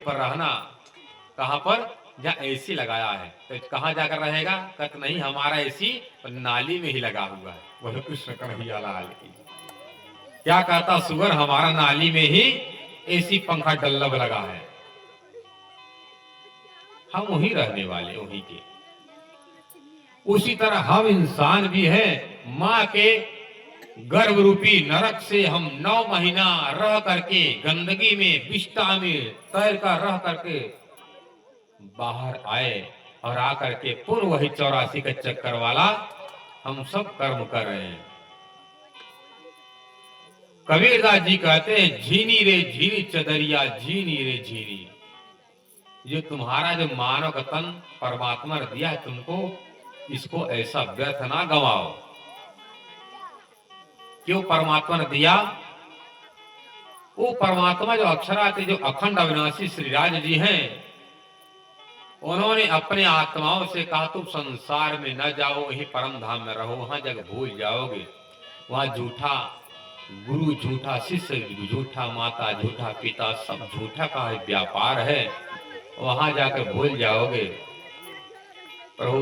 पर रहना। कहां पर? जहां एसी लगाया है। तो कहां जाकर रहेगा? कहते नहीं, हमारा एसी नाली में ही लगा हुआ है। वह कृष्ण कन्हैया लाल की। क्या कहता सुगर? हमारा नाली में ही एसी पंखा डल्लब लगा है। हम वहीं रहने वाले, वहीं के। उसी तरह हम इंसान भी हैं। मां के गर्भ रूपी नरक से हम 9 महीना रह करके गंदगी में, विष्ठा में तैर कर रह करके बाहर आए और आकर के पुनः वही 84 का चक्कर वाला हम सब कर्म कर रहे हैं। कबीरदास जी कहते हैं, झीनी रे झीनी चदरिया, झीनी रे झीनी। जो तुम्हारा जो मानव का तन परमात्मा ने दिया है तुमको, इसको ऐसा व्यर्थ ना गवाओ। क्यों परमात्मा ने दिया? वो परमात्मा जो अक्षरार्थ, जो अखंड अविनाशी श्रीराज जी हैं, उन्होंने अपने आत्माओं से कहा तुम संसार में न जाओ, वही परम धाम में रहो, वहां जग भूल जाओगे। वहां झूठा गुरु, झूठा शिष्य, झूठा माता, झूठा पिता, सब झूठा का व्यापार है। वहां जाकर भूल जाओगे। प्रभु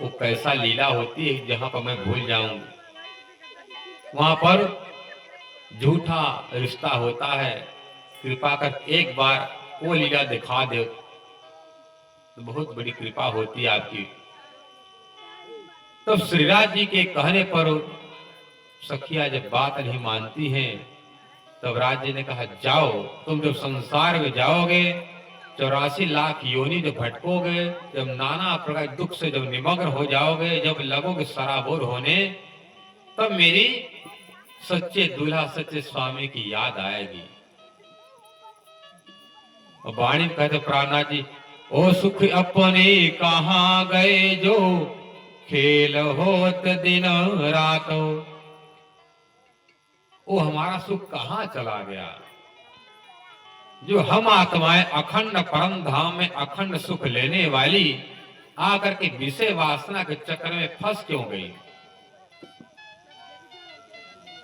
वो कैसा लीला होती है जहां पर मैं भूल जाऊंगी। वहां पर झूठा रिश्ता होता है। कृपा कर एक बार वो लीला दिखा दो तो बहुत बड़ी कृपा होती है आपकी। तो श्रीराज जी के कहने पर सखिया जब बात नहीं मानती हैं, तब राज जी ने कहा जाओ, तुम जब संसार में जाओगे, 84 लाख योनि जब भटकोगे, जब नाना प्रकार दुख से जब निमग्न हो जाओगे, जब लगोगे सराबोर होने, तब मेरी सच्चे दूल्हा, सच्चे स्वामी की याद आएगी। और वाणी कहते प्राणनाथ जी, ओ सुख अपने कहाँ गए जो खेल होत दिन रात। वो हमारा सुख कहाँ चला गया? जो हम आत्माएं अखंड परम धाम में अखंड सुख लेने वाली आकर के विषय वासना के चक्कर में फंस क्यों गई?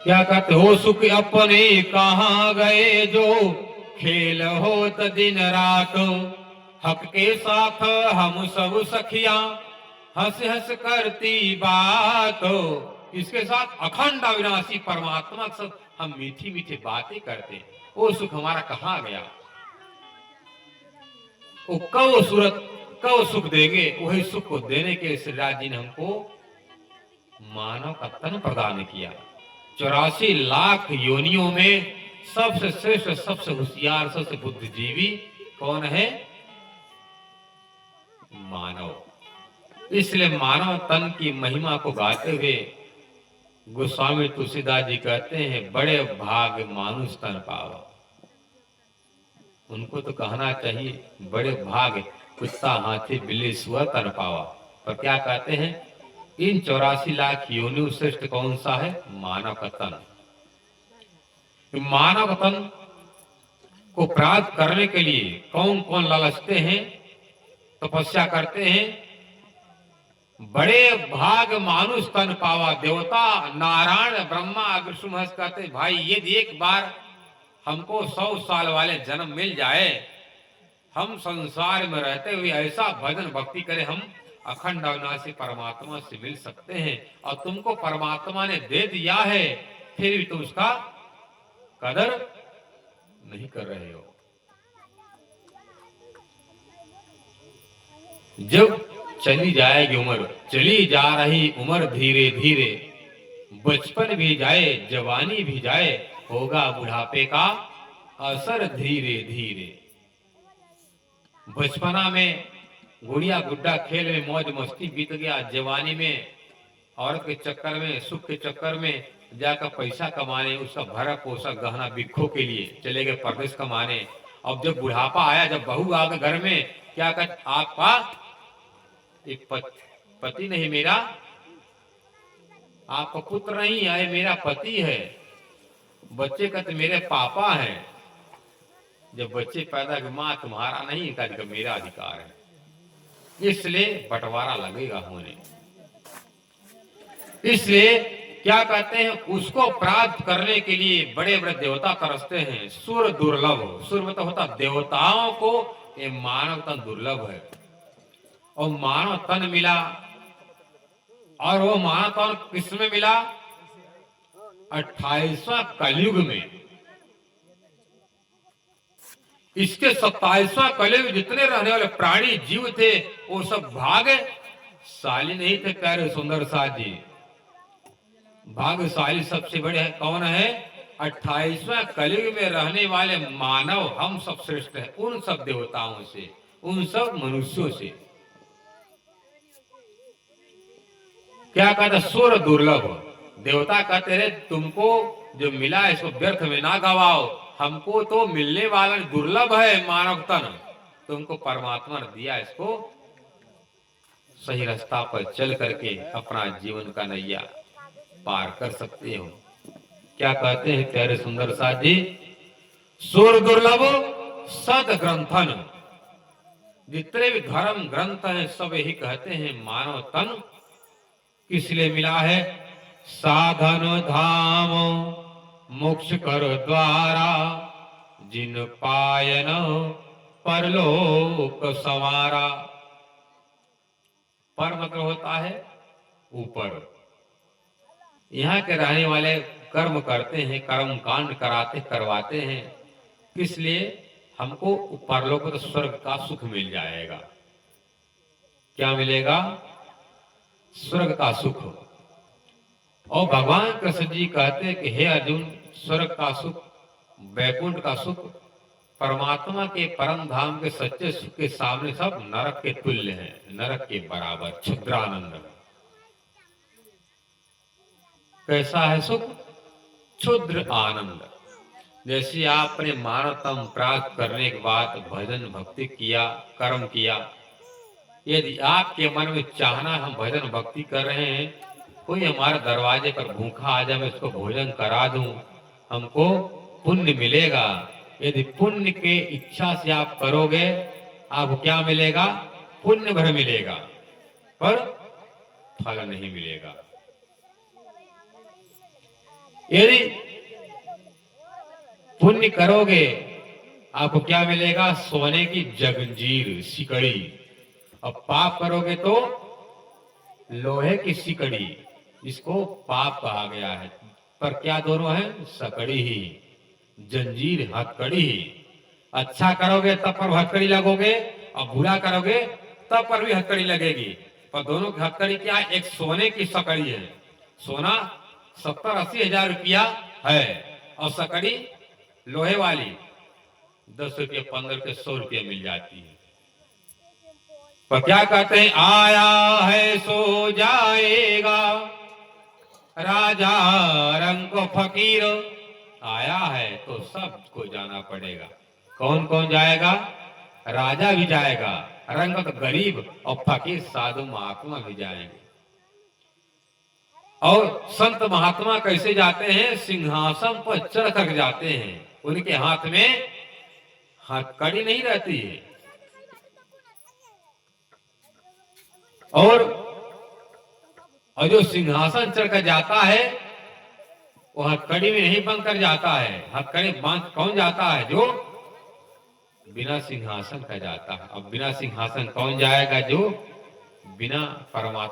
क्या कहते हो? सुख अपने कहाँ गए जो खेल होत दिन रात। हक के साथ हम सब सखियां हंस हंस करती बात। इसके साथ अखंड अविनाशी परमात्मा के साथ हम मीठी मीठी बातें करते हैं। वो सुख हमारा कहाँ गया? वो कब सूरत, कब सुख देंगे? वही सुख को देने के श्रीराज जी ने हमको मानव का तन प्रदान किया। 84 लाख योनियों में सबसे श्रेष्ठ, सबसे होशियार, सबसे बुद्धिजीवी कौन है? मानव। इसलिए मानव तन की महिमा को गाते हुए गोस्वामी तुलसीदास जी कहते हैं, बड़े भाग मानुष तन पावा। उनको तो कहना चाहिए बड़े भाग कुत्ता, हाथी, बिल्ली, सुअर तन पावा। पर क्या कहते हैं? इन 84 लाख योनियों श्रेष्ठ कौन सा है? मानव का तन। मानव तन को प्राप्त करने के लिए कौन कौन लालचते हैं, तपस्या करते हैं? बड़े भाग मानुष तन पावा। देवता नारायण ब्रह्मा विष्णु महेश कहते भाई यदि एक बार हमको 100 साल वाले जन्म मिल जाए, हम संसार में रहते हुए ऐसा भजन भक्ति करें, हम अखंड अविनाशी परमात्मा से मिल सकते हैं। और तुमको परमात्मा ने दे दिया है, फिर भी तुम उसका कदर नहीं कर रहे हो। जब चली जाएगी उम्र, चली जा रही उम्र धीरे धीरे, बचपन भी जाए, जवानी भी जाए, होगा बुढ़ापे का असर धीरे धीरे। बचपना में गुड़िया गुड्डा खेल में मौज मस्ती बीत गया। जवानी में औरत के चक्कर में, सुख के चक्कर में जाकर पैसा कमाने, उसका भरा पोसा गहना बिक्खों के लिए चले गए परदेश कमाने। अब जब बुढ़ापा आया, जब बहू आ गए घर में, क्या कर आपका एक पति नहीं, मेरा आपका पुत्र नहीं है, मेरा पति है। बच्चे का तो मेरे पापा हैं। जब बच्चे पैदा कि मां तुम्हारा नहीं, का मेरा अधिकार है। इसलिए बंटवारा लगेगा होने। इसलिए क्या कहते हैं, उसको प्राप्त करने के लिए बड़े बड़े देवता तरसते हैं। सुर दुर्लभ, सुर मतलब होता देवताओं को, ये मानव तन दुर्लभ है। और मानव तन मिला, और वो मानव तन किसमें मिला? 28वां कलयुग में। इसके 27वां कलयुग जितने रहने वाले प्राणी जीव थे वो सब भाग्यशाली नहीं थे। प्यारे सुंदर साथ जी, भाग्यशाली सबसे बड़े हैं कौन है? 28वां कलयुग में रहने वाले मानव हम सब श्रेष्ठ हैं, उन सब देवताओं से, उन सब मनुष्यों से। क्या कहते? सुर दुर्लभ। देवता कहते रहे तुमको जो मिला इसको व्यर्थ में ना गवाओ, हमको तो मिलने वाला दुर्लभ है मानव तन, तुमको परमात्मा ने दिया, इसको सही रास्ता पर चल करके अपना जीवन का नैया पार कर सकते हो। क्या कहते हैं प्यारे सुंदर साथ जी? सुर दुर्लभ सद ग्रंथन। जितने भी धर्म ग्रंथ हैं सब यही कहते हैं मानव तन किस लिए मिला है? साधन धाम मोक्ष कर द्वारा, जिन पायन परलोक संवारा। पर मतलब होता है ऊपर। यहाँ के रहने वाले कर्म करते हैं, कर्म कांड कराते करवाते हैं, किस लिए? हमको परलोक तो स्वर्ग का सुख मिल जाएगा। क्या मिलेगा? स्वर्ग का सुख। और भगवान कृष्ण जी कहते हैं कि हे अर्जुन, स्वर्ग का सुख, वैकुंठ का सुख, परमात्मा के परम धाम के सच्चे सुख के सामने सब नरक के तुल्य है, नरक के बराबर, क्षुद्रानंद। कैसा है सुख? क्षुद्र आनंद। जैसे आपने मानवतम प्राप्त करने के बाद भजन भक्ति किया, कर्म किया, यदि आपके मन में चाहना हम भजन भक्ति कर रहे हैं, कोई हमारे दरवाजे पर भूखा आ जाए, मैं उसको भोजन करा दूं, हमको पुण्य मिलेगा। यदि पुण्य के इच्छा से आप करोगे, आपको क्या मिलेगा? पुण्य भर मिलेगा, पर फल नहीं मिलेगा। यदि पुण्य करोगे, आपको क्या मिलेगा? सोने की जंजीर, सिकड़ी। और पाप करोगे तो लोहे की सिकड़ी, इसको पाप कहा गया है। पर क्या दोनों है? सकड़ी ही, जंजीर, हथकड़ी ही। अच्छा करोगे तब पर हथकड़ी लगोगे, और बुरा करोगे तब पर भी हथकड़ी लगेगी। पर दोनों की हथकड़ी क्या है? एक सोने की सकड़ी है, सोना 70-80 हजार रुपया है, और सकड़ी लोहे वाली 10 रुपये, 15 रुपये, 100 रुपये मिल जाती है। पर क्या कहते हैं? आया है सो जाएगा, राजा रंग को फकीर। आया है तो सबको जाना पड़ेगा। कौन कौन जाएगा? राजा भी जाएगा, रंग तो गरीब, और फकीर साधु महात्मा भी जाएंगे। और संत महात्मा कैसे जाते हैं? सिंहासन पर चढ़ कर जाते हैं। उनके हाथ में हथकड़ी नहीं रहती है, और जो सिंहासन चढ़कर जाता है वो हथकड़ी में नहीं बंद कर जाता है। हथकड़ी बांध कौन जाता है? जो बिना सिंहासन का जाता है। अब बिना सिंहासन कौन जाएगा? जो बिना परमात्मा